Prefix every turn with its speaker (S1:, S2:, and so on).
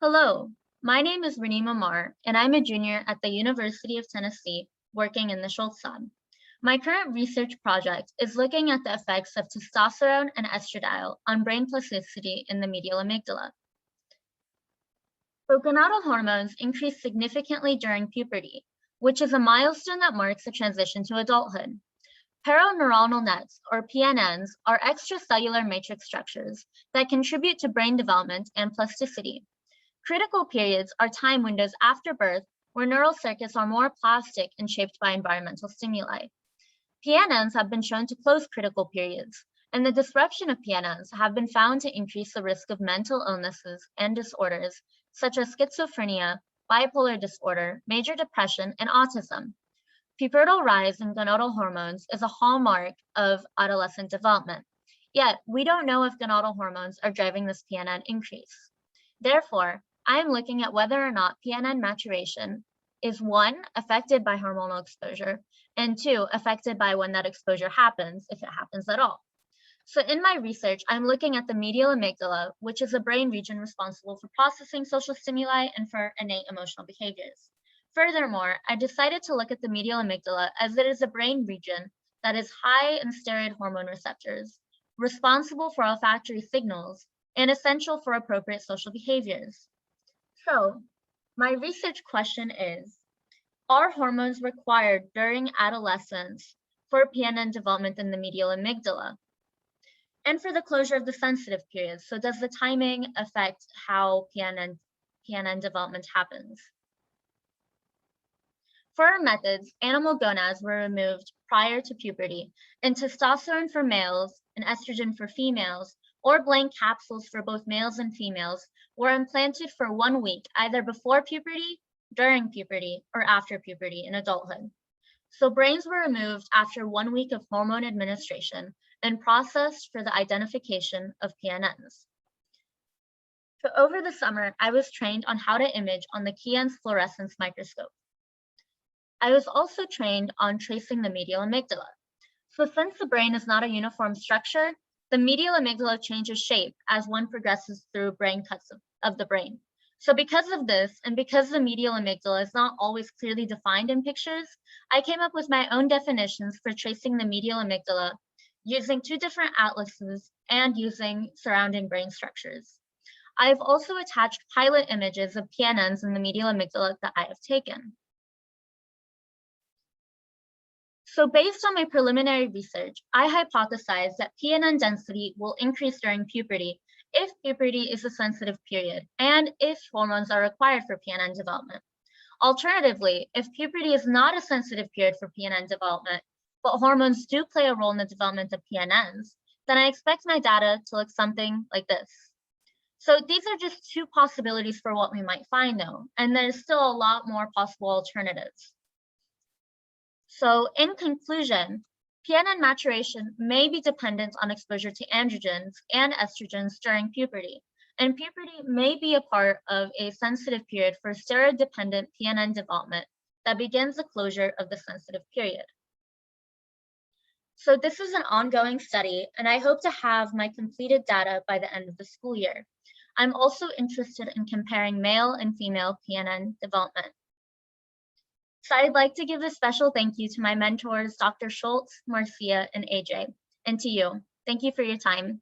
S1: Hello, my name is Renee Mamar, and I'm a junior at the University of Tennessee working in the Schultz lab. My current research project is looking at the effects of testosterone and estradiol on brain plasticity in the medial amygdala. So gonadal hormones increase significantly during puberty, which is a milestone that marks the transition to adulthood. Perineuronal nets, or PNNs, are extracellular matrix structures that contribute to brain development and plasticity. Critical periods are time windows after birth where neural circuits are more plastic and shaped by environmental stimuli. PNNs have been shown to close critical periods, and the disruption of PNNs have been found to increase the risk of mental illnesses and disorders such as schizophrenia, bipolar disorder, major depression, and autism. Pubertal rise in gonadal hormones is a hallmark of adolescent development, yet we don't know if gonadal hormones are driving this PNN increase. Therefore, I am looking at whether or not PNN maturation is 1, affected by hormonal exposure, and 2, affected by when that exposure happens, if it happens at all. So in my research, I'm looking at the medial amygdala, which is a brain region responsible for processing social stimuli and for innate emotional behaviors. Furthermore, I decided to look at the medial amygdala as it is a brain region that is high in steroid hormone receptors, responsible for olfactory signals, and essential for appropriate social behaviors. So, my research question is, are hormones required during adolescence for PNN development in the medial amygdala? And for the closure of the sensitive period, so does the timing affect how PNN development happens? For our methods, animal gonads were removed prior to puberty, and testosterone for males and estrogen for females, or blank capsules for both males and females, were implanted for 1 week, either before puberty, during puberty, or after puberty in adulthood. So brains were removed after 1 week of hormone administration and processed for the identification of PNNs. So over the summer, I was trained on how to image on the Keyence fluorescence microscope. I was also trained on tracing the medial amygdala. So since the brain is not a uniform structure, the medial amygdala changes shape as one progresses through brain cuts of the brain. So because of this, and because the medial amygdala is not always clearly defined in pictures, I came up with my own definitions for tracing the medial amygdala using 2 different atlases and using surrounding brain structures. I've also attached pilot images of PNNs in the medial amygdala that I have taken. So based on my preliminary research, I hypothesized that PNN density will increase during puberty if puberty is a sensitive period and if hormones are required for PNN development. Alternatively, if puberty is not a sensitive period for PNN development, but hormones do play a role in the development of PNNs, then I expect my data to look something like this. So these are just 2 possibilities for what we might find though, and there's still a lot more possible alternatives. So in conclusion, PNN maturation may be dependent on exposure to androgens and estrogens during puberty, and puberty may be a part of a sensitive period for steroid-dependent PNN development that begins the closure of the sensitive period. So this is an ongoing study, and I hope to have my completed data by the end of the school year. I'm also interested in comparing male and female PNN development. So I'd like to give a special thank you to my mentors, Dr. Schultz, Marcia, and AJ, and to you. Thank you for your time.